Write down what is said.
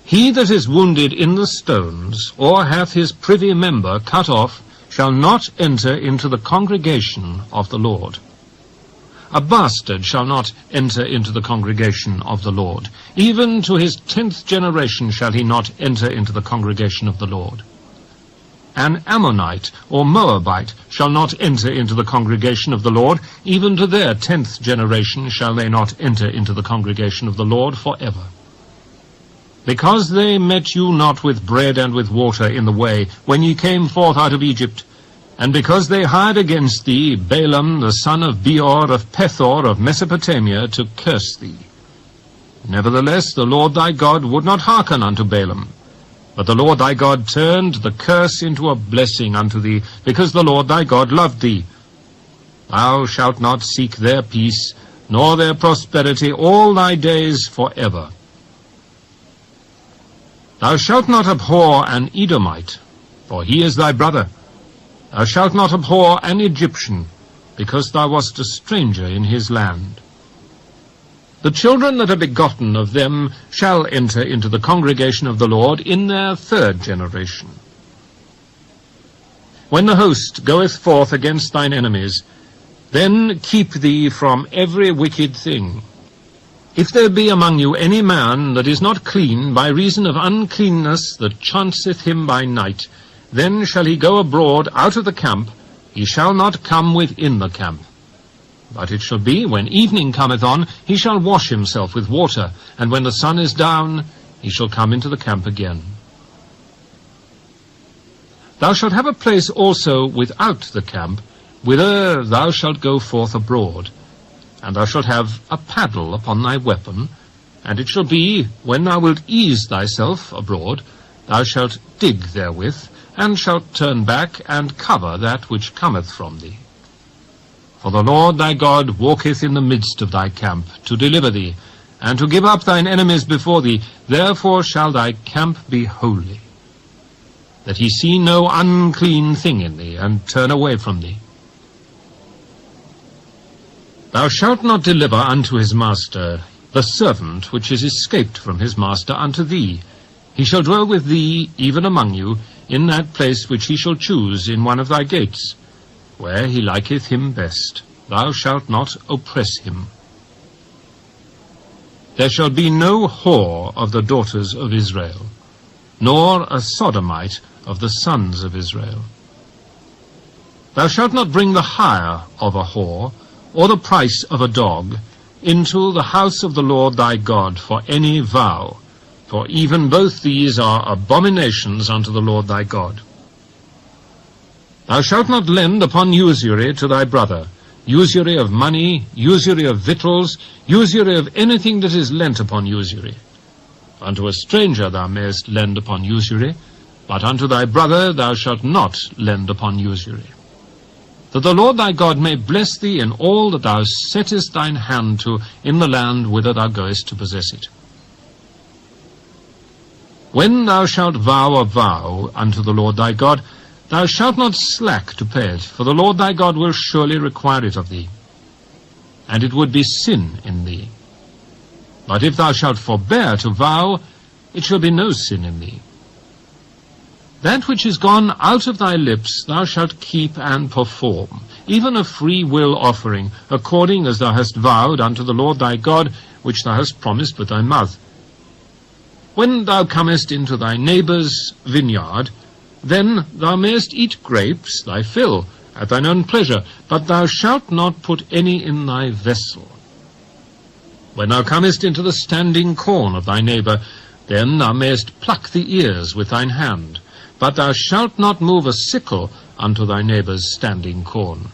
He that is wounded in the stones, or hath his privy member cut off, shall not enter into the congregation of the Lord. A bastard shall not enter into the congregation of the Lord. Even to his 10th generation shall he not enter into the congregation of the Lord. An Ammonite or Moabite shall not enter into the congregation of the Lord. Even to their 10th generation shall they not enter into the congregation of the Lord forever. Because they met you not with bread and with water in the way, when ye came forth out of Egypt, and because they hired against thee Balaam the son of Beor of Pethor of Mesopotamia to curse thee. Nevertheless the Lord thy God would not hearken unto Balaam, but the Lord thy God turned the curse into a blessing unto thee, because the Lord thy God loved thee. Thou shalt not seek their peace, nor their prosperity all thy days forever. Thou shalt not abhor an Edomite, for he is thy brother. Thou shalt not abhor an Egyptian, because thou wast a stranger in his land. The children that are begotten of them shall enter into the congregation of the Lord in their 3rd generation. When the host goeth forth against thine enemies, then keep thee from every wicked thing. If there be among you any man that is not clean by reason of uncleanness that chanceth him by night, then shall he go abroad out of the camp, he shall not come within the camp. But it shall be, when evening cometh on, he shall wash himself with water, and when the sun is down, he shall come into the camp again. Thou shalt have a place also without the camp, whither thou shalt go forth abroad, and thou shalt have a paddle upon thy weapon, and it shall be, when thou wilt ease thyself abroad, thou shalt dig therewith, and shalt turn back and cover that which cometh from thee. For the Lord thy God walketh in the midst of thy camp, to deliver thee, and to give up thine enemies before thee. Therefore shall thy camp be holy, that he see no unclean thing in thee, and turn away from thee. Thou shalt not deliver unto his master the servant which is escaped from his master unto thee. He shall dwell with thee, even among you, in that place which he shall choose in one of thy gates, where he liketh him best. Thou shalt not oppress him. There shall be no whore of the daughters of Israel, nor a sodomite of the sons of Israel. Thou shalt not bring the hire of a whore, or the price of a dog, into the house of the Lord thy God for any vow, for even both these are abominations unto the Lord thy God. Thou shalt not lend upon usury to thy brother, usury of money, usury of victuals, usury of anything that is lent upon usury. Unto a stranger thou mayest lend upon usury, but unto thy brother thou shalt not lend upon usury. That the Lord thy God may bless thee in all that thou settest thine hand to in the land whither thou goest to possess it. When thou shalt vow a vow unto the Lord thy God, thou shalt not slack to pay it, for the Lord thy God will surely require it of thee, and it would be sin in thee. But if thou shalt forbear to vow, it shall be no sin in thee. That which is gone out of thy lips thou shalt keep and perform, even a free will offering, according as thou hast vowed unto the Lord thy God, which thou hast promised with thy mouth. When thou comest into thy neighbour's vineyard, then thou mayest eat grapes, thy fill, at thine own pleasure, but thou shalt not put any in thy vessel. When thou comest into the standing corn of thy neighbour, then thou mayest pluck the ears with thine hand, but thou shalt not move a sickle unto thy neighbour's standing corn.